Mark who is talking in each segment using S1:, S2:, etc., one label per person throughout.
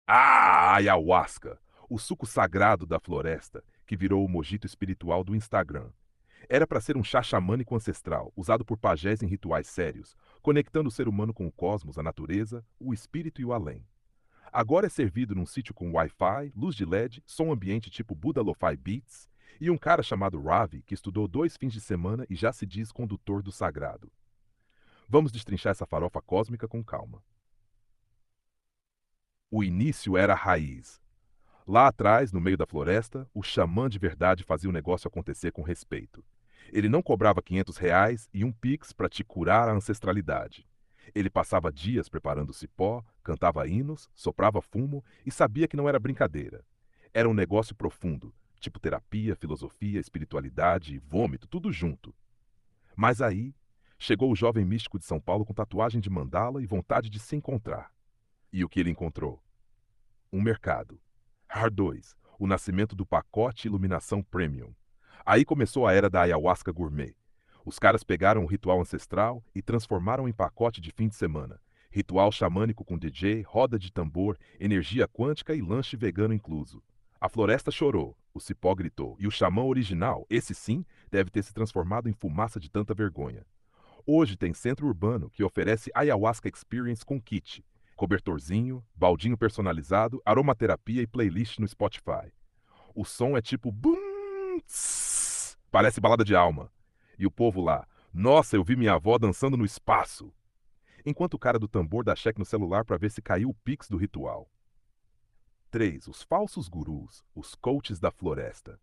S1: Ah, ayahuasca, o suco sagrado da floresta, que virou o mojito espiritual do Instagram. Era para ser um chá xamânico ancestral, usado por pajés em rituais sérios, conectando o ser humano com o cosmos, a natureza, o espírito e o além. Agora é servido num sítio com Wi-Fi, luz de LED, som ambiente tipo Buda Lo-Fi Beats, e um cara chamado Ravi, que estudou 2 fins de semana e já se diz condutor do sagrado. Vamos destrinchar essa farofa cósmica com calma. O início era a raiz. Lá atrás, no meio da floresta, o xamã de verdade fazia o negócio acontecer com respeito. Ele não cobrava R$ 500 e um pix para te curar a ancestralidade. Ele passava dias preparando cipó, cantava hinos, soprava fumo e sabia que não era brincadeira. Era um negócio profundo, tipo terapia, filosofia, espiritualidade e vômito, tudo junto. Mas aí, chegou o jovem místico de São Paulo com tatuagem de mandala e vontade de se encontrar. E o que ele encontrou? Um mercado. Hard 2, o nascimento do pacote Iluminação Premium. Aí começou a era da ayahuasca gourmet. Os caras pegaram o ritual ancestral e transformaram em pacote de fim de semana. Ritual xamânico com DJ, roda de tambor, energia quântica e lanche vegano incluso. A floresta chorou, o cipó gritou, e o xamã original, esse sim, deve ter se transformado em fumaça de tanta vergonha. Hoje tem centro urbano que oferece Ayahuasca Experience com kit, cobertorzinho, baldinho personalizado, aromaterapia e playlist no Spotify. O som é tipo bum, tss, parece balada de alma. E o povo lá, nossa, eu vi minha avó dançando no espaço. Enquanto o cara do tambor dá cheque no celular para ver se caiu o pix do ritual. 3. Os falsos gurus, os coaches da floresta.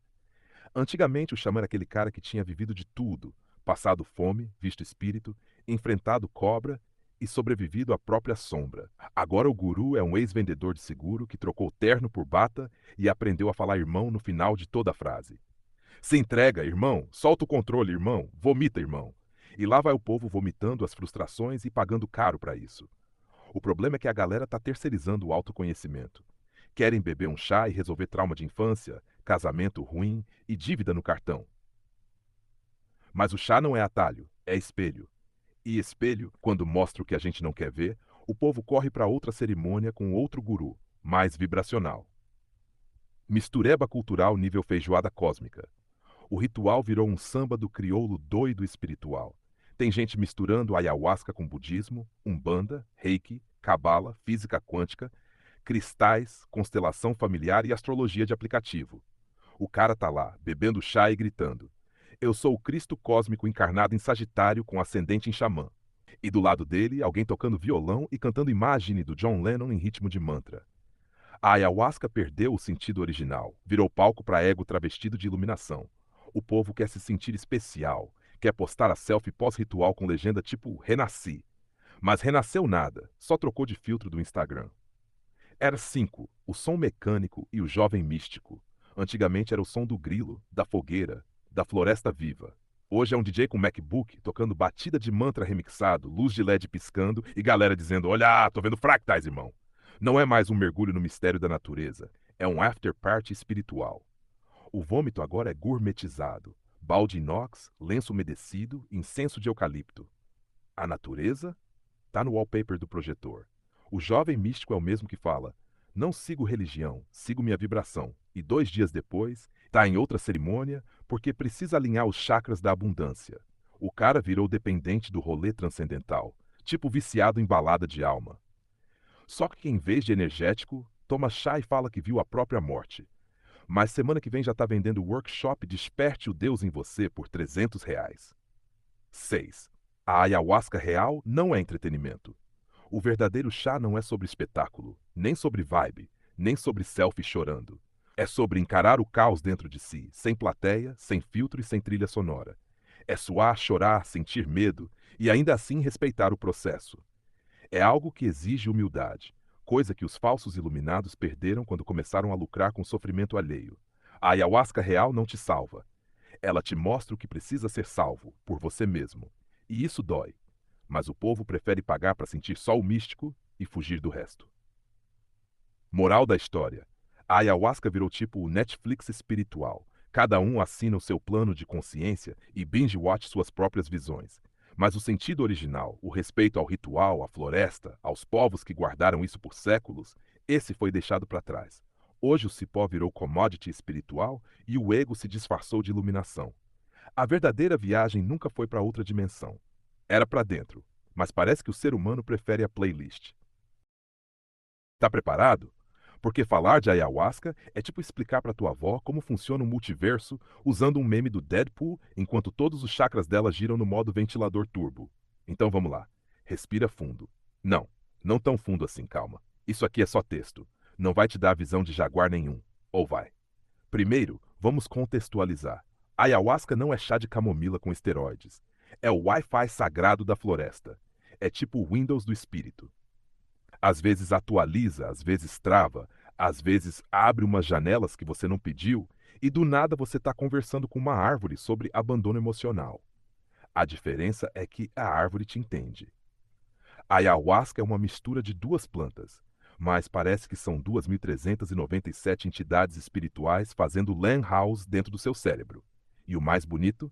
S1: Antigamente, o xamã era aquele cara que tinha vivido de tudo, passado fome, visto espírito, enfrentado cobra e sobrevivido à própria sombra. Agora o guru é um ex-vendedor de seguro que trocou terno por bata e aprendeu a falar irmão no final de toda a frase. Se entrega, irmão, solta o controle, irmão, vomita, irmão. E lá vai o povo vomitando as frustrações e pagando caro para isso. O problema é que a galera tá terceirizando o autoconhecimento. Querem beber um chá e resolver trauma de infância, casamento ruim e dívida no cartão. Mas o chá não é atalho, é espelho. E espelho, quando mostra o que a gente não quer ver, o povo corre para outra cerimônia com outro guru, mais vibracional. Mistureba cultural nível feijoada cósmica. O ritual virou um samba do crioulo doido espiritual. Tem gente misturando ayahuasca com budismo, umbanda, reiki, cabala, física quântica, cristais, constelação familiar e astrologia de aplicativo. O cara tá lá, bebendo chá e gritando: Eu sou o Cristo cósmico encarnado em Sagitário com ascendente em Xamã. E do lado dele, alguém tocando violão e cantando Imagine do John Lennon em ritmo de mantra. A ayahuasca perdeu o sentido original, virou palco para ego travestido de iluminação. O povo quer se sentir especial, quer postar a selfie pós-ritual com legenda tipo Renasci. Mas renasceu nada, só trocou de filtro do Instagram. Era 5, o som mecânico e o jovem místico. Antigamente era o som do grilo, da fogueira, da floresta viva. Hoje é um DJ com MacBook tocando batida de mantra remixado, luz de LED piscando e galera dizendo: Olha, tô vendo fractais, irmão. Não é mais um mergulho no mistério da natureza, é um after party espiritual. O vômito agora é gourmetizado. Balde inox, lenço umedecido, incenso de eucalipto. A natureza tá no wallpaper do projetor. O jovem místico é o mesmo que fala: Não sigo religião, sigo minha vibração. E 2 dias depois, tá em outra cerimônia porque precisa alinhar os chakras da abundância. O cara virou dependente do rolê transcendental, tipo viciado em balada de alma. Só que em vez de energético, toma chá e fala que viu a própria morte. Mas semana que vem já tá vendendo o workshop Desperte o Deus em Você por R$ 300. 6. A ayahuasca real não é entretenimento. O verdadeiro chá não é sobre espetáculo, nem sobre vibe, nem sobre selfie chorando. É sobre encarar o caos dentro de si, sem plateia, sem filtro e sem trilha sonora. É suar, chorar, sentir medo e ainda assim respeitar o processo. É algo que exige humildade, coisa que os falsos iluminados perderam quando começaram a lucrar com o sofrimento alheio. A ayahuasca real não te salva. Ela te mostra o que precisa ser salvo, por você mesmo. E isso dói. Mas o povo prefere pagar para sentir só o místico e fugir do resto. Moral da história: a ayahuasca virou tipo o Netflix espiritual. Cada um assina o seu plano de consciência e binge-watch suas próprias visões. Mas o sentido original, o respeito ao ritual, à floresta, aos povos que guardaram isso por séculos, Esse foi deixado para trás. Hoje o cipó virou commodity espiritual e o ego se disfarçou de iluminação. A verdadeira viagem nunca foi para outra dimensão. Era para dentro, mas parece que o ser humano prefere a playlist. Tá preparado? Porque falar de ayahuasca é tipo explicar para tua avó como funciona o multiverso usando um meme do Deadpool enquanto todos os chakras dela giram no modo ventilador turbo. Então vamos lá. Respira fundo. Não, não tão fundo assim, calma. Isso aqui é só texto. Não vai te dar visão de jaguar nenhum. Ou vai? Primeiro, vamos contextualizar. Ayahuasca não é chá de camomila com esteroides. É o Wi-Fi sagrado da floresta. É tipo o Windows do espírito. Às vezes atualiza, às vezes trava, às vezes abre umas janelas que você não pediu e do nada você está conversando com uma árvore sobre abandono emocional. A diferença é que a árvore te entende. A ayahuasca é uma mistura de duas plantas, mas parece que são 2.397 entidades espirituais fazendo lan house dentro do seu cérebro. E o mais bonito?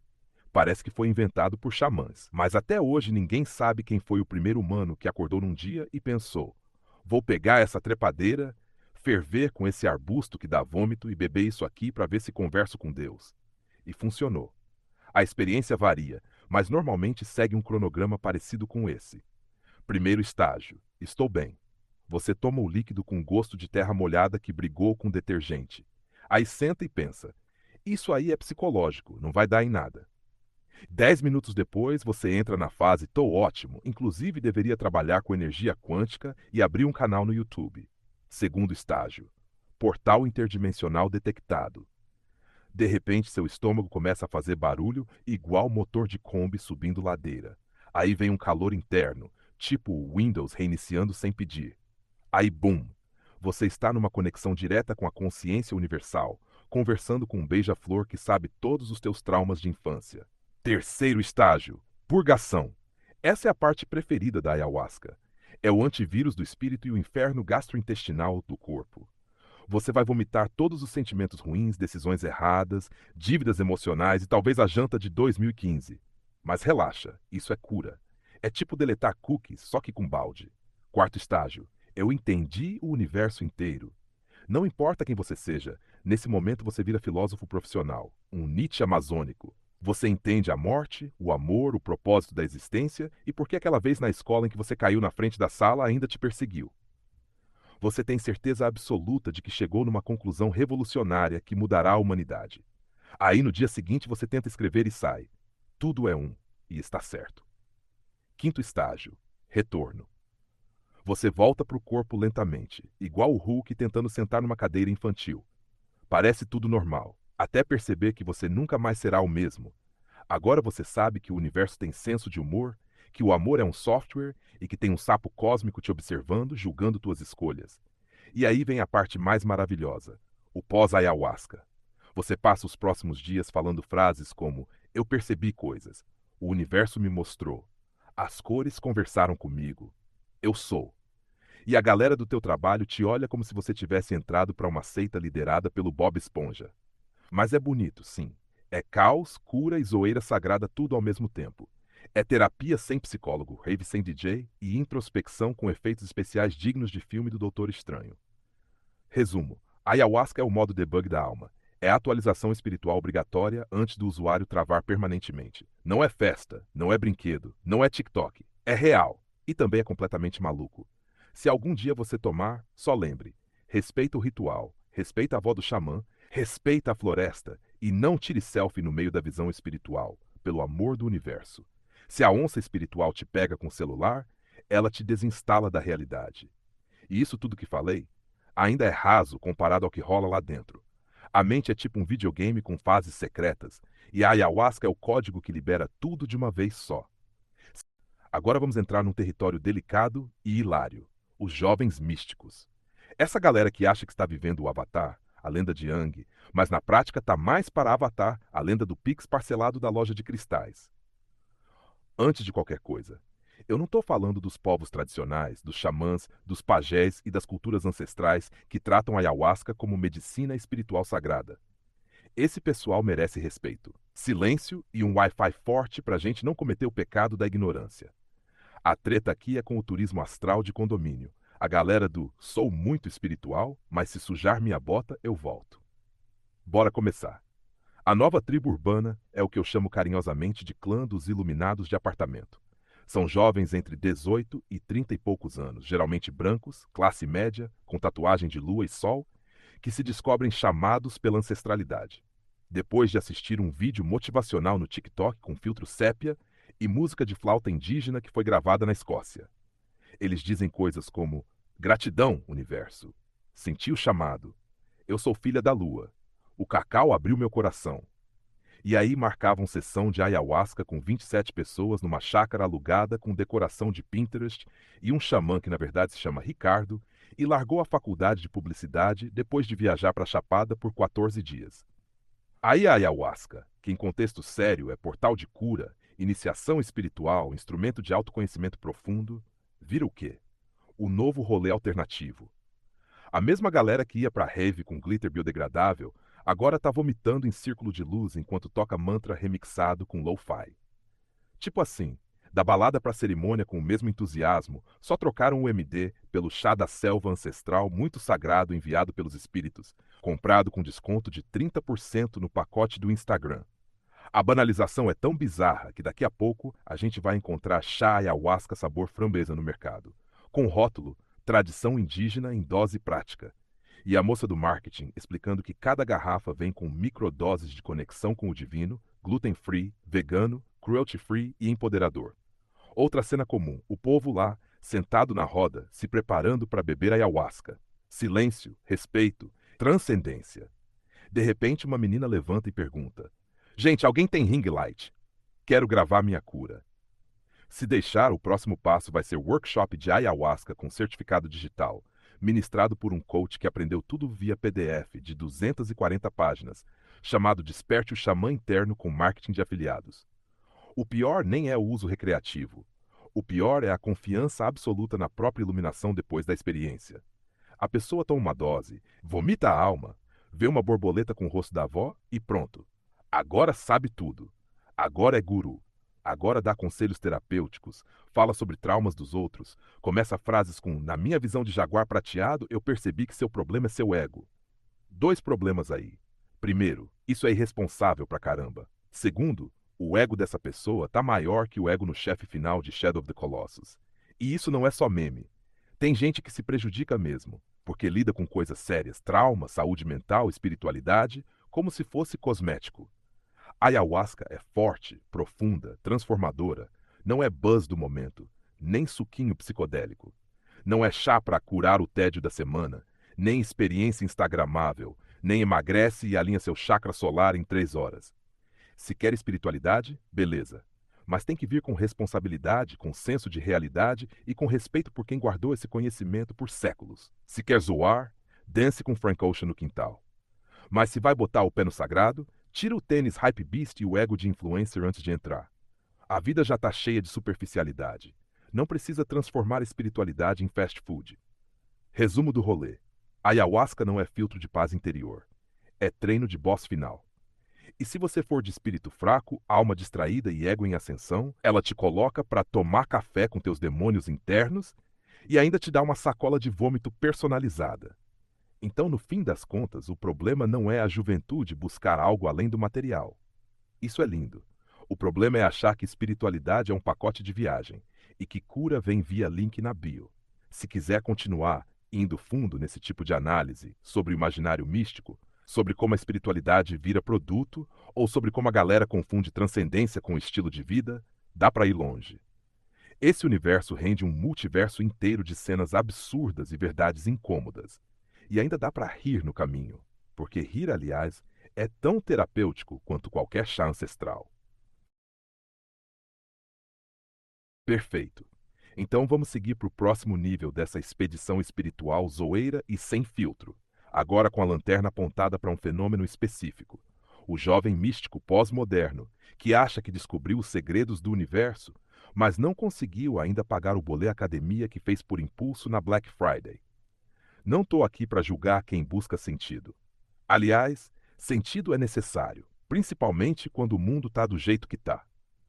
S1: Parece que foi inventado por xamãs, mas até hoje ninguém sabe quem foi o primeiro humano que acordou num dia e pensou: vou pegar essa trepadeira, ferver com esse arbusto que dá vômito e beber isso aqui para ver se converso com Deus. E funcionou. A experiência varia, mas normalmente segue um cronograma parecido com esse. Primeiro estágio: estou bem. Você toma o líquido com gosto de terra molhada que brigou com detergente. Aí senta e pensa: isso aí é psicológico, não vai dar em nada. 10 minutos depois, você entra na fase "tô ótimo", inclusive deveria trabalhar com energia quântica e abrir um canal no YouTube. Segundo estágio: portal interdimensional detectado. De repente, seu estômago começa a fazer barulho igual motor de Kombi subindo ladeira. Aí vem um calor interno, tipo o Windows reiniciando sem pedir. Aí, bum! Você está numa conexão direta com a consciência universal, conversando com um beija-flor que sabe todos os teus traumas de infância. Terceiro estágio: purgação. Essa é a parte preferida da ayahuasca. É o antivírus do espírito e o inferno gastrointestinal do corpo. Você vai vomitar todos os sentimentos ruins, decisões erradas, dívidas emocionais e talvez a janta de 2015. Mas relaxa, isso é cura. É tipo deletar cookies, só que com balde. Quarto estágio: eu entendi o universo inteiro. Não importa quem você seja, nesse momento você vira filósofo profissional, um Nietzsche amazônico. Você entende a morte, o amor, o propósito da existência e por que aquela vez na escola em que você caiu na frente da sala ainda te perseguiu. Você tem certeza absoluta de que chegou numa conclusão revolucionária que mudará a humanidade. Aí no dia seguinte você tenta escrever e sai. Tudo é um, e está certo. Quinto estágio: retorno. Você volta para o corpo lentamente, igual o Hulk tentando sentar numa cadeira infantil. Parece tudo normal, até perceber que você nunca mais será o mesmo. Agora você sabe que o universo tem senso de humor, que o amor é um software e que tem um sapo cósmico te observando, julgando tuas escolhas. E aí vem a parte mais maravilhosa: o pós-ayahuasca. Você passa os próximos dias falando frases como: eu percebi coisas, o universo me mostrou, as cores conversaram comigo, eu sou. E a galera do teu trabalho te olha como se você tivesse entrado para uma seita liderada pelo Bob Esponja. Mas é bonito, sim. É caos, cura e zoeira sagrada tudo ao mesmo tempo. É terapia sem psicólogo, rave sem DJ e introspecção com efeitos especiais dignos de filme do Doutor Estranho. Resumo: a ayahuasca é o modo debug da alma. É a atualização espiritual obrigatória antes do usuário travar permanentemente. Não é festa, não é brinquedo, não é TikTok. É real. E também é completamente maluco. Se algum dia você tomar, só lembre: respeita o ritual, respeita a avó do xamã, respeita a floresta e não tire selfie no meio da visão espiritual, pelo amor do universo. Se a onça espiritual te pega com o celular, ela te desinstala da realidade. E isso tudo que falei ainda é raso comparado ao que rola lá dentro. A mente é tipo um videogame com fases secretas, e a ayahuasca é o código que libera tudo de uma vez só. Agora vamos entrar num território delicado e hilário: os jovens místicos. Essa galera que acha que está vivendo o Avatar, a lenda de Aang, mas na prática está mais para Avatar, a lenda do Pix parcelado da loja de cristais. Antes de qualquer coisa, eu não estou falando dos povos tradicionais, dos xamãs, dos pajés e das culturas ancestrais que tratam a ayahuasca como medicina espiritual sagrada. Esse pessoal merece respeito, silêncio e um Wi-Fi forte para a gente não cometer o pecado da ignorância. A treta aqui é com o turismo astral de condomínio, A galera do sou muito espiritual, mas se sujar minha bota, eu volto. Bora começar. A nova tribo urbana é o que eu chamo carinhosamente de clã dos iluminados de apartamento. São jovens entre 18 e 30 e poucos anos, geralmente brancos, classe média, com tatuagem de lua e sol, que se descobrem chamados pela ancestralidade. Depois de assistir um vídeo motivacional no TikTok com filtro sépia e música de flauta indígena que foi gravada na Escócia. Eles dizem coisas como: gratidão, universo. Senti o chamado. Eu sou filha da lua. O cacau abriu meu coração. E aí marcavam sessão de ayahuasca com 27 pessoas numa chácara alugada com decoração de Pinterest e um xamã que na verdade se chama Ricardo e largou a faculdade de publicidade depois de viajar para a Chapada por 14 dias. Aí a ayahuasca, que em contexto sério é portal de cura, iniciação espiritual, instrumento de autoconhecimento profundo, vira o quê? O novo rolê alternativo. A mesma galera que ia pra rave com glitter biodegradável, agora tá vomitando em círculo de luz enquanto toca mantra remixado com lo-fi. Tipo assim, da balada pra cerimônia com o mesmo entusiasmo, só trocaram o MD pelo chá da selva ancestral muito sagrado enviado pelos espíritos, comprado com desconto de 30% no pacote do Instagram. A banalização é tão bizarra que daqui a pouco a gente vai encontrar chá ayahuasca sabor framboesa no mercado, com rótulo Tradição Indígena em Dose Prática. E a moça do marketing explicando que cada garrafa vem com microdoses de conexão com o divino, gluten-free, vegano, cruelty-free e empoderador. Outra cena comum, o povo lá, sentado na roda, se preparando para beber ayahuasca. Silêncio, respeito, transcendência. De repente, uma menina levanta e pergunta: gente, alguém tem ring light? Quero gravar minha cura. Se deixar, o próximo passo vai ser workshop de ayahuasca com certificado digital, ministrado por um coach que aprendeu tudo via PDF de 240 páginas, chamado Desperte o Xamã Interno com Marketing de Afiliados. O pior nem é o uso recreativo. O pior é a confiança absoluta na própria iluminação depois da experiência. A pessoa toma uma dose, vomita a alma, vê uma borboleta com o rosto da avó e pronto. Agora sabe tudo. Agora é guru. Agora dá conselhos terapêuticos, fala sobre traumas dos outros, começa frases com: na minha visão de jaguar prateado, eu percebi que seu problema é seu ego. Dois problemas aí. Primeiro, isso é irresponsável pra caramba. Segundo, o ego dessa pessoa tá maior que o ego no chefe final de Shadow of the Colossus. E isso não é só meme. Tem gente que se prejudica mesmo, porque lida com coisas sérias, trauma, saúde mental, espiritualidade, como se fosse cosmético. A ayahuasca é forte, profunda, transformadora. Não é buzz do momento, nem suquinho psicodélico. Não é chá para curar o tédio da semana, nem experiência instagramável, nem emagrece e alinha seu chakra solar em 3 horas. Se quer espiritualidade, beleza. Mas tem que vir com responsabilidade, com senso de realidade e com respeito por quem guardou esse conhecimento por séculos. Se quer zoar, dance com Frank Ocean no quintal. Mas se vai botar o pé no sagrado, tira o tênis hype beast e o ego de influencer antes de entrar. A vida já tá cheia de superficialidade. Não precisa transformar a espiritualidade em fast food. Resumo do rolê. Ayahuasca não é filtro de paz interior. É treino de boss final. E se você for de espírito fraco, alma distraída e ego em ascensão, ela te coloca para tomar café com teus demônios internos e ainda te dá uma sacola de vômito personalizada. Então, no fim das contas, o problema não é a juventude buscar algo além do material. Isso é lindo. O problema é achar que espiritualidade é um pacote de viagem e que cura vem via link na bio. Se quiser continuar indo fundo nesse tipo de análise sobre o imaginário místico, sobre como a espiritualidade vira produto ou sobre como a galera confunde transcendência com estilo de vida, dá para ir longe. Esse universo rende um multiverso inteiro de cenas absurdas e verdades incômodas. E ainda dá para rir no caminho, porque rir, aliás, é tão terapêutico quanto qualquer chá ancestral. Perfeito. Então vamos seguir para o próximo nível dessa expedição espiritual zoeira e sem filtro, agora com a lanterna apontada para um fenômeno específico. O jovem místico pós-moderno, que acha que descobriu os segredos do universo, mas não conseguiu ainda pagar o bolê academia que fez por impulso na Black Friday. Não estou aqui para julgar quem busca sentido. Aliás, sentido é necessário, principalmente quando o mundo está do jeito que está.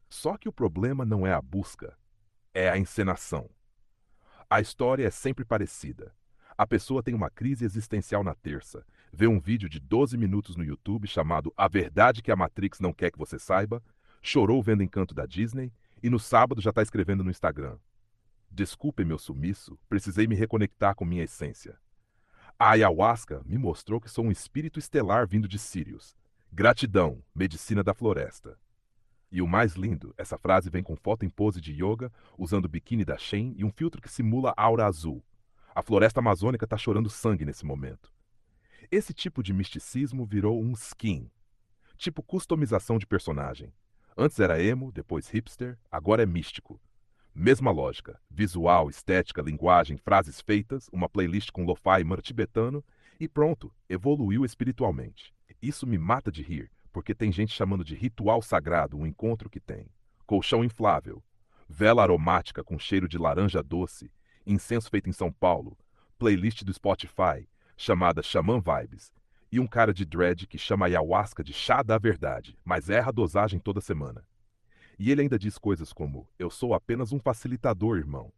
S1: Só que o problema não é a busca, é a encenação. A história é sempre parecida. A pessoa tem uma crise existencial na terça, vê um vídeo de 12 minutos no YouTube chamado A Verdade que a Matrix Não Quer Que Você Saiba, chorou vendo Encanto da Disney e no sábado já está escrevendo no Instagram. Desculpe meu sumiço, precisei me reconectar com minha essência. A ayahuasca me mostrou que sou um espírito estelar vindo de Sirius. Gratidão, medicina da floresta. E o mais lindo, essa frase vem com foto em pose de yoga, usando o biquíni da Shein e um filtro que simula aura azul. A floresta amazônica está chorando sangue nesse momento. Esse tipo de misticismo virou um skin, tipo customização de personagem. Antes era emo, depois hipster, agora é místico. Mesma lógica, visual, estética, linguagem, frases feitas, uma playlist com lo-fi mano tibetano e pronto, evoluiu espiritualmente. Isso me mata de rir, porque tem gente chamando de ritual sagrado um encontro que tem. Colchão inflável, vela aromática com cheiro de laranja doce, incenso feito em São Paulo, playlist do Spotify, chamada Xamã Vibes, e um cara de dread que chama ayahuasca de chá da verdade, mas erra a dosagem toda semana. E ele ainda diz coisas como: eu sou apenas um facilitador, irmão.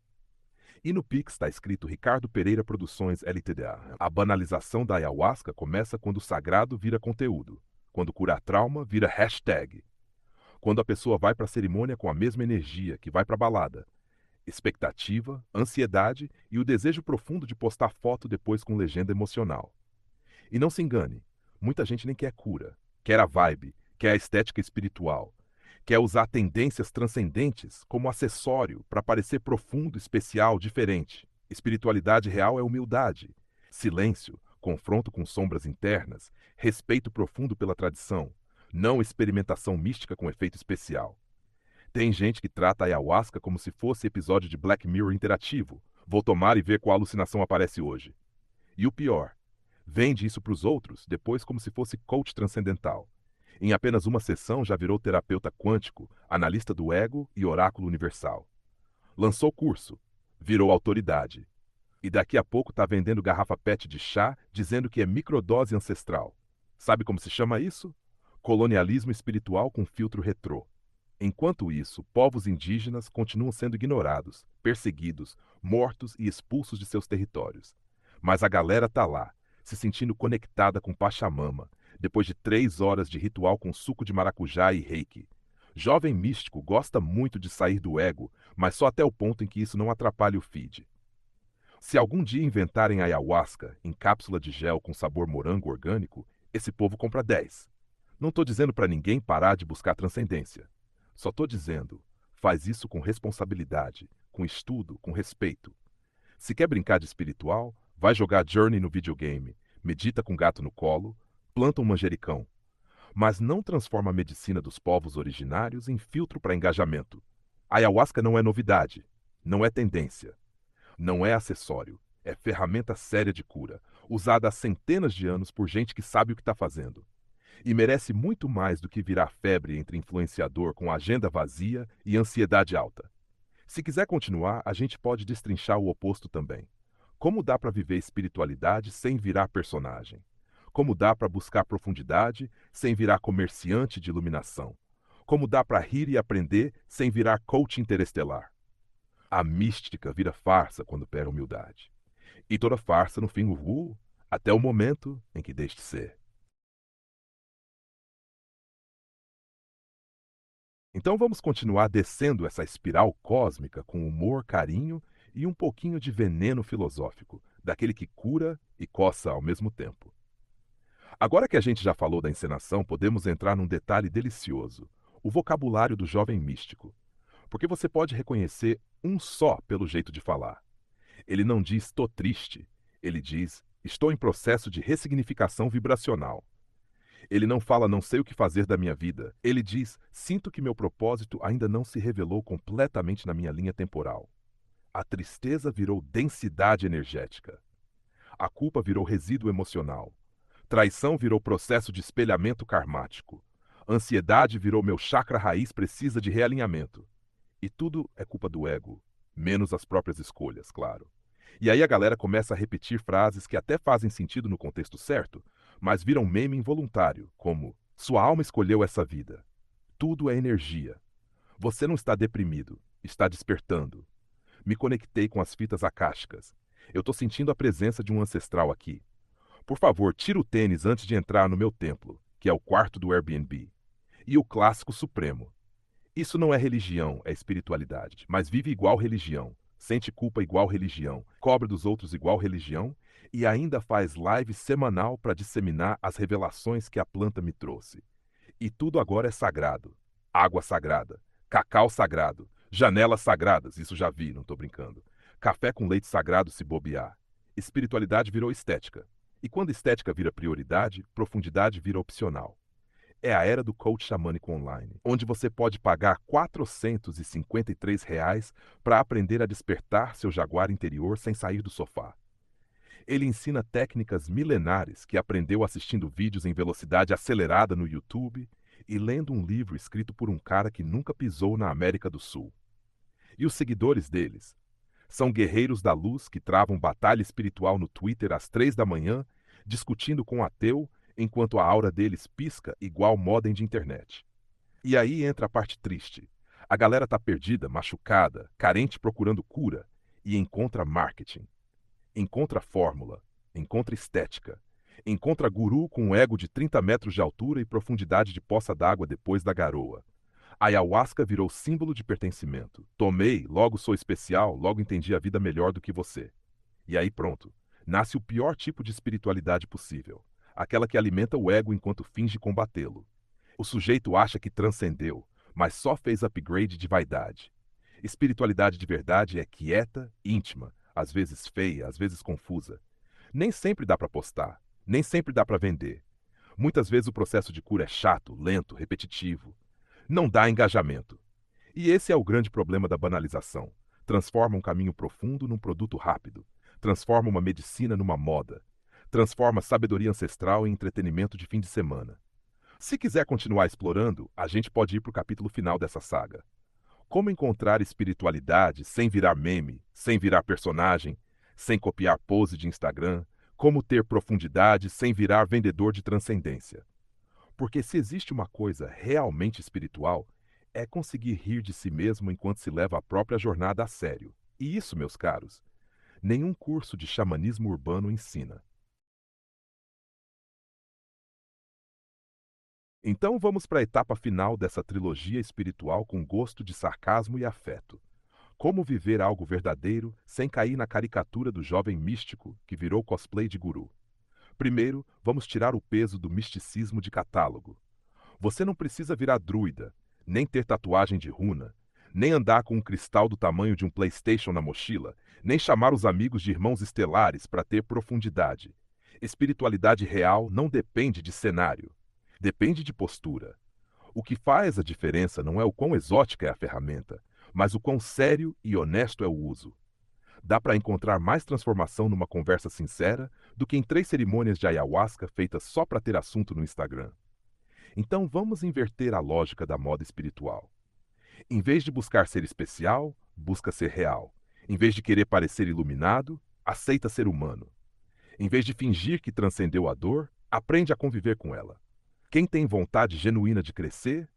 S1: E no Pix está escrito Ricardo Pereira Produções Ltda. A banalização da ayahuasca começa quando o sagrado vira conteúdo, quando curar trauma vira hashtag, quando a pessoa vai para a cerimônia com a mesma energia que vai para a balada. Expectativa, ansiedade e o desejo profundo de postar foto depois com legenda emocional. E não se engane, muita gente nem quer cura, quer a vibe, quer a estética espiritual. Quer usar tendências transcendentes como acessório para parecer profundo, especial, diferente. Espiritualidade real é humildade, silêncio, confronto com sombras internas, respeito profundo pela tradição, não experimentação mística com efeito especial. Tem gente que trata a ayahuasca como se fosse episódio de Black Mirror interativo. Vou tomar e ver qual alucinação aparece hoje. E o pior, vende isso para os outros depois como se fosse coach transcendental. Em apenas uma sessão já virou terapeuta quântico, analista do ego e oráculo universal. Lançou curso, virou autoridade. E daqui a pouco está vendendo garrafa PET de chá dizendo que é microdose ancestral. Sabe como se chama isso? Colonialismo espiritual com filtro retrô. Enquanto isso, povos indígenas continuam sendo ignorados, perseguidos, mortos e expulsos de seus territórios. Mas a galera tá lá, se sentindo conectada com Pachamama, depois de 3 horas de ritual com suco de maracujá e reiki. Jovem místico gosta muito de sair do ego, mas só até o ponto em que isso não atrapalhe o feed. Se algum dia inventarem ayahuasca em cápsula de gel com sabor morango orgânico, esse povo compra 10. Não tô dizendo para ninguém parar de buscar transcendência. Só tô dizendo, faz isso com responsabilidade, com estudo, com respeito. Se quer brincar de espiritual, vai jogar Journey no videogame, medita com gato no colo, planta um manjericão. Mas não transforma a medicina dos povos originários em filtro para engajamento. A ayahuasca não é novidade, não é tendência, não é acessório, é ferramenta séria de cura, usada há centenas de anos por gente que sabe o que está fazendo. E merece muito mais do que virar febre entre influenciador com agenda vazia e ansiedade alta. Se quiser continuar, a gente pode destrinchar o oposto também. Como dá para viver espiritualidade sem virar personagem? Como dá para buscar profundidade sem virar comerciante de iluminação? Como dá para rir e aprender sem virar coach interestelar? A mística vira farsa quando perde humildade. E toda farsa no fim até o momento em que deixe de ser. Então vamos continuar descendo essa espiral cósmica com humor, carinho e um pouquinho de veneno filosófico, daquele que cura e coça ao mesmo tempo. Agora que a gente já falou da encenação, podemos entrar num detalhe delicioso: o vocabulário do jovem místico. Porque você pode reconhecer um só pelo jeito de falar. Ele não diz "tô triste", ele diz "estou em processo de ressignificação vibracional". Ele não fala "não sei o que fazer da minha vida", ele diz "sinto que meu propósito ainda não se revelou completamente na minha linha temporal". A tristeza virou densidade energética. A culpa virou resíduo emocional. Traição virou processo de espelhamento karmático. Ansiedade virou meu chakra raiz precisa de realinhamento. E tudo é culpa do ego, menos as próprias escolhas, claro. E aí a galera começa a repetir frases que até fazem sentido no contexto certo, mas viram meme involuntário, como "sua alma escolheu essa vida". Tudo é energia. Você não está deprimido, está despertando. Me conectei com as fitas akáshicas. Eu tô sentindo a presença de um ancestral aqui. Por favor, tira o tênis antes de entrar no meu templo, que é o quarto do Airbnb. E o clássico supremo. Isso não é religião, é espiritualidade, mas vive igual religião, sente culpa igual religião, cobra dos outros igual religião e ainda faz live semanal para disseminar as revelações que a planta me trouxe. E tudo agora é sagrado. Água sagrada, cacau sagrado, janelas sagradas, isso já vi, não tô brincando. Café com leite sagrado se bobear. Espiritualidade virou estética. E quando estética vira prioridade, profundidade vira opcional. É a era do coach xamânico online, onde você pode pagar R$ 453 para aprender a despertar seu jaguar interior sem sair do sofá. Ele ensina técnicas milenares que aprendeu assistindo vídeos em velocidade acelerada no YouTube e lendo um livro escrito por um cara que nunca pisou na América do Sul. E os seguidores deles? São guerreiros da luz que travam batalha espiritual no Twitter às 3 da manhã, discutindo com um ateu enquanto a aura deles pisca igual modem de internet. E aí entra a parte triste. A galera tá perdida, machucada, carente procurando cura e encontra marketing. Encontra fórmula, encontra estética, encontra guru com um ego de 30 metros de altura e profundidade de poça d'água depois da garoa. A ayahuasca virou símbolo de pertencimento. Tomei, logo sou especial, logo entendi a vida melhor do que você. E aí pronto, nasce o pior tipo de espiritualidade possível. Aquela que alimenta o ego enquanto finge combatê-lo. O sujeito acha que transcendeu, mas só fez upgrade de vaidade. Espiritualidade de verdade é quieta, íntima, às vezes feia, às vezes confusa. Nem sempre dá para postar, nem sempre dá para vender. Muitas vezes o processo de cura é chato, lento, repetitivo. Não dá engajamento. E esse é o grande problema da banalização. Transforma um caminho profundo num produto rápido. Transforma uma medicina numa moda. Transforma sabedoria ancestral em entretenimento de fim de semana. Se quiser continuar explorando, a gente pode ir para o capítulo final dessa saga. Como encontrar espiritualidade sem virar meme, sem virar personagem, sem copiar pose de Instagram, como ter profundidade sem virar vendedor de transcendência. Porque se existe uma coisa realmente espiritual, é conseguir rir de si mesmo enquanto se leva a própria jornada a sério. E isso, meus caros, nenhum curso de xamanismo urbano ensina. Então vamos para a etapa final dessa trilogia espiritual com gosto de sarcasmo e afeto. Como viver algo verdadeiro sem cair na caricatura do jovem místico que virou cosplay de guru. Primeiro, vamos tirar o peso do misticismo de catálogo. Você não precisa virar druida, nem ter tatuagem de runa, nem andar com um cristal do tamanho de um PlayStation na mochila, nem chamar os amigos de irmãos estelares para ter profundidade. Espiritualidade real não depende de cenário, depende de postura. O que faz a diferença não é o quão exótica é a ferramenta, mas o quão sério e honesto é o uso. Dá para encontrar mais transformação numa conversa sincera do que em 3 cerimônias de ayahuasca feitas só para ter assunto no Instagram. Então vamos inverter a lógica da moda espiritual. Em vez de buscar ser especial, busca ser real. Em vez de querer parecer iluminado, aceita ser humano. Em vez de fingir que transcendeu a dor, aprende a conviver com ela. Quem tem vontade genuína de crescer,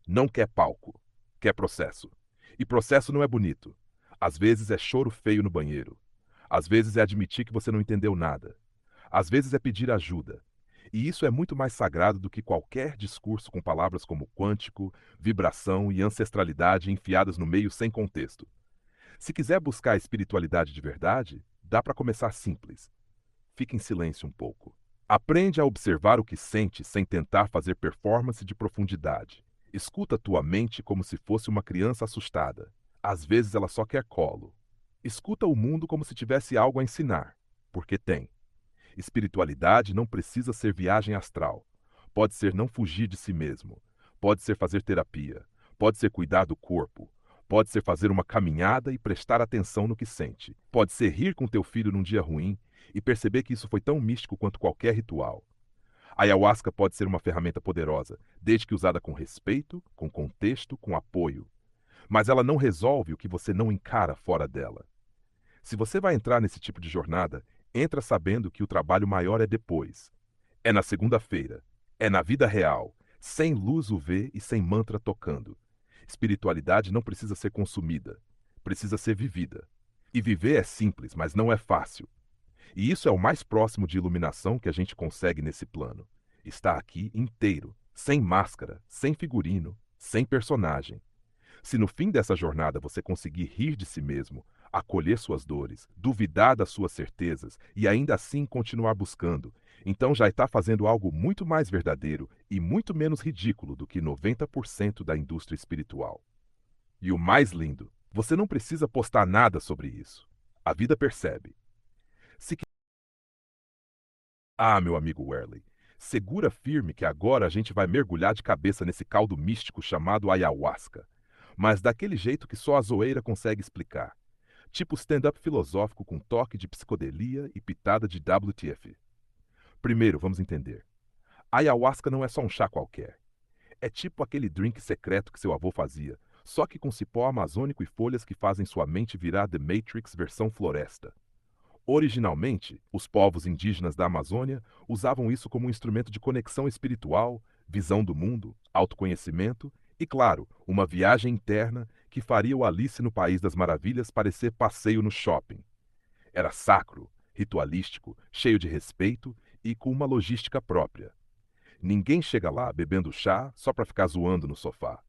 S1: não quer palco, quer processo. E processo não é bonito. Às vezes é choro feio no banheiro. Às vezes é admitir que você não entendeu nada. Às vezes é pedir ajuda. E isso é muito mais sagrado do que qualquer discurso com palavras como quântico, vibração e ancestralidade enfiadas no meio sem contexto. Se quiser buscar a espiritualidade de verdade, dá para começar simples. Fique em silêncio um pouco. Aprende a observar o que sente sem tentar fazer performance de profundidade. Escuta tua mente como se fosse uma criança assustada. Às vezes ela só quer colo. Escuta o mundo como se tivesse algo a ensinar, porque tem. Espiritualidade não precisa ser viagem astral. Pode ser não fugir de si mesmo. Pode ser fazer terapia. Pode ser cuidar do corpo. Pode ser fazer uma caminhada e prestar atenção no que sente. Pode ser rir com teu filho num dia ruim e perceber que isso foi tão místico quanto qualquer ritual. A ayahuasca pode ser uma ferramenta poderosa, desde que usada com respeito, com contexto, com apoio. Mas ela não resolve o que você não encara fora dela. Se você vai entrar nesse tipo de jornada, entra sabendo que o trabalho maior é depois. É na segunda-feira. É na vida real, sem luz UV e sem mantra tocando. Espiritualidade não precisa ser consumida, precisa ser vivida. E viver é simples, mas não é fácil. E isso é o mais próximo de iluminação que a gente consegue nesse plano. Está aqui inteiro, sem máscara, sem figurino, sem personagem. Se no fim dessa jornada você conseguir rir de si mesmo, acolher suas dores, duvidar das suas certezas e ainda assim continuar buscando, então já está fazendo algo muito mais verdadeiro e muito menos ridículo do que 90% da indústria espiritual. E o mais lindo, você não precisa postar nada sobre isso. A vida percebe. Se meu amigo Werley, segura firme que agora a gente vai mergulhar de cabeça nesse caldo místico chamado ayahuasca. Mas daquele jeito que só a zoeira consegue explicar. Tipo stand-up filosófico com toque de psicodelia e pitada de WTF. Primeiro, vamos entender. Ayahuasca não é só um chá qualquer. É tipo aquele drink secreto que seu avô fazia, só que com cipó amazônico e folhas que fazem sua mente virar The Matrix versão floresta. Originalmente, os povos indígenas da Amazônia usavam isso como um instrumento de conexão espiritual, visão do mundo, autoconhecimento e, claro, uma viagem interna que faria o Alice no País das Maravilhas parecer passeio no shopping. Era sacro, ritualístico, cheio de respeito e com uma logística própria. Ninguém chega lá bebendo chá só para ficar zoando no sofá.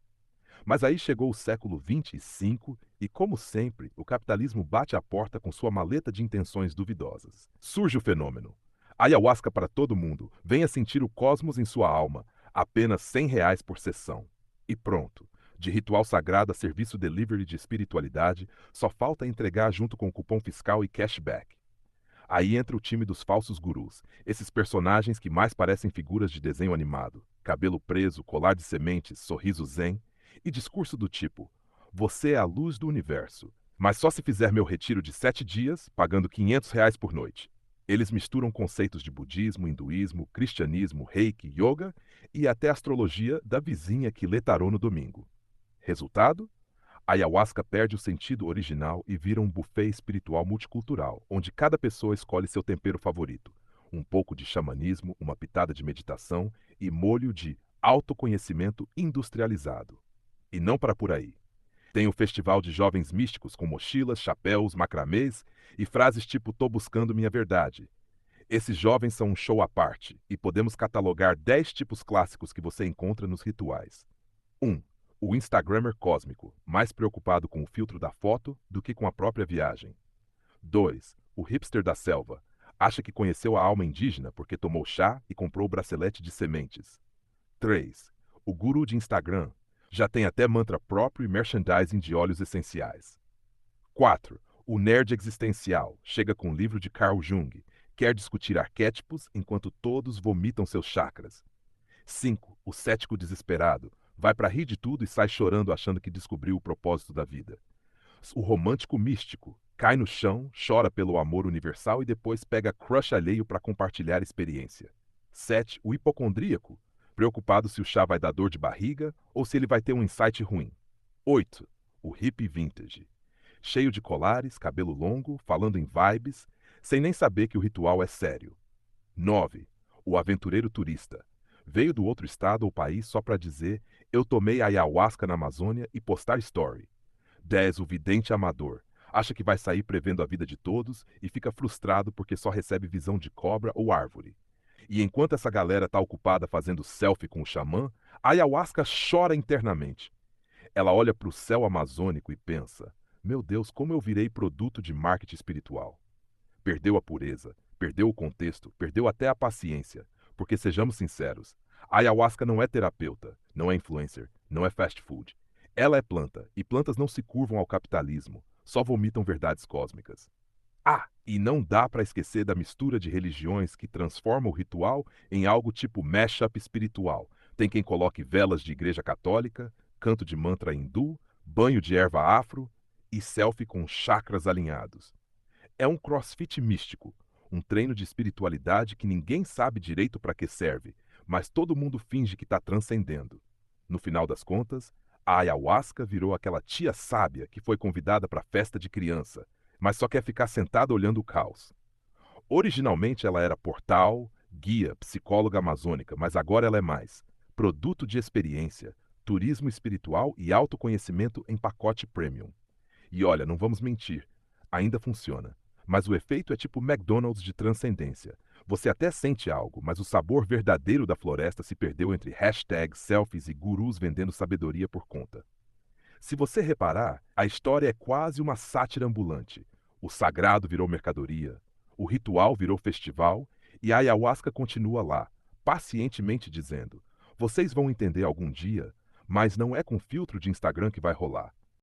S1: Mas aí chegou o século XXV e, como sempre, o capitalismo bate à porta com sua maleta de intenções duvidosas. Surge o fenômeno. Ayahuasca para todo mundo. Venha sentir o cosmos em sua alma. Apenas R$ 100 por sessão. E pronto. De ritual sagrado a serviço delivery de espiritualidade, só falta entregar junto com cupom fiscal e cashback. Aí entra o time dos falsos gurus, esses personagens que mais parecem figuras de desenho animado. Cabelo preso, colar de sementes, sorriso zen e discurso do tipo: você é a luz do universo, mas só se fizer meu retiro de 7 dias, pagando R$ 500 por noite. Eles misturam conceitos de budismo, hinduísmo, cristianismo, reiki, yoga e até astrologia da vizinha que lê tarô no domingo. Resultado? A ayahuasca perde o sentido original e vira um buffet espiritual multicultural, onde cada pessoa escolhe seu tempero favorito. Um pouco de xamanismo, uma pitada de meditação e molho de autoconhecimento industrializado. E não para por aí. Tem o festival de jovens místicos com mochilas, chapéus, macramês e frases tipo "tô buscando minha verdade". Esses jovens são um show à parte e podemos catalogar 10 tipos clássicos que você encontra nos rituais. 1. O Instagrammer cósmico, mais preocupado com o filtro da foto do que com a própria viagem. 2. O hipster da selva. Acha que conheceu a alma indígena porque tomou chá e comprou o bracelete de sementes. 3. O guru de Instagram. Já tem até mantra próprio e merchandising de óleos essenciais. 4. O nerd existencial. Chega com um livro de Carl Jung. Quer discutir arquétipos enquanto todos vomitam seus chakras. 5. O cético desesperado. Vai pra rir de tudo e sai chorando achando que descobriu o propósito da vida. O romântico místico. Cai no chão, chora pelo amor universal e depois pega crush alheio para compartilhar experiência. 7. O hipocondríaco. Preocupado se o chá vai dar dor de barriga ou se ele vai ter um insight ruim. 8. O hippie vintage. Cheio de colares, cabelo longo, falando em vibes, sem nem saber que o ritual é sério. 9. O aventureiro turista. Veio do outro estado ou país só para dizer: eu tomei ayahuasca na Amazônia e postar story. 10. O vidente amador. Acha que vai sair prevendo a vida de todos e fica frustrado porque só recebe visão de cobra ou árvore. E enquanto essa galera tá ocupada fazendo selfie com o xamã, a ayahuasca chora internamente. Ela olha para o céu amazônico e pensa: meu Deus, como eu virei produto de marketing espiritual. Perdeu a pureza, perdeu o contexto, perdeu até a paciência. Porque sejamos sinceros, a ayahuasca não é terapeuta, não é influencer, não é fast food. Ela é planta, e plantas não se curvam ao capitalismo, só vomitam verdades cósmicas. E não dá para esquecer da mistura de religiões que transforma o ritual em algo tipo mashup espiritual. Tem quem coloque velas de igreja católica, canto de mantra hindu, banho de erva afro e selfie com chakras alinhados. É um crossfit místico, um treino de espiritualidade que ninguém sabe direito para que serve, mas todo mundo finge que está transcendendo. No final das contas, a ayahuasca virou aquela tia sábia que foi convidada para festa de criança, mas só quer ficar sentada olhando o caos. Originalmente ela era portal, guia, psicóloga amazônica, mas agora ela é mais produto de experiência, turismo espiritual e autoconhecimento em pacote premium. E olha, não vamos mentir, ainda funciona. Mas o efeito é tipo McDonald's de transcendência. Você até sente algo, mas o sabor verdadeiro da floresta se perdeu entre hashtags, selfies e gurus vendendo sabedoria por conta. Se você reparar, a história é quase uma sátira ambulante. O sagrado virou mercadoria, o ritual virou festival e a ayahuasca continua lá, pacientemente dizendo: vocês vão entender algum dia, mas não é com filtro de Instagram que vai rolar.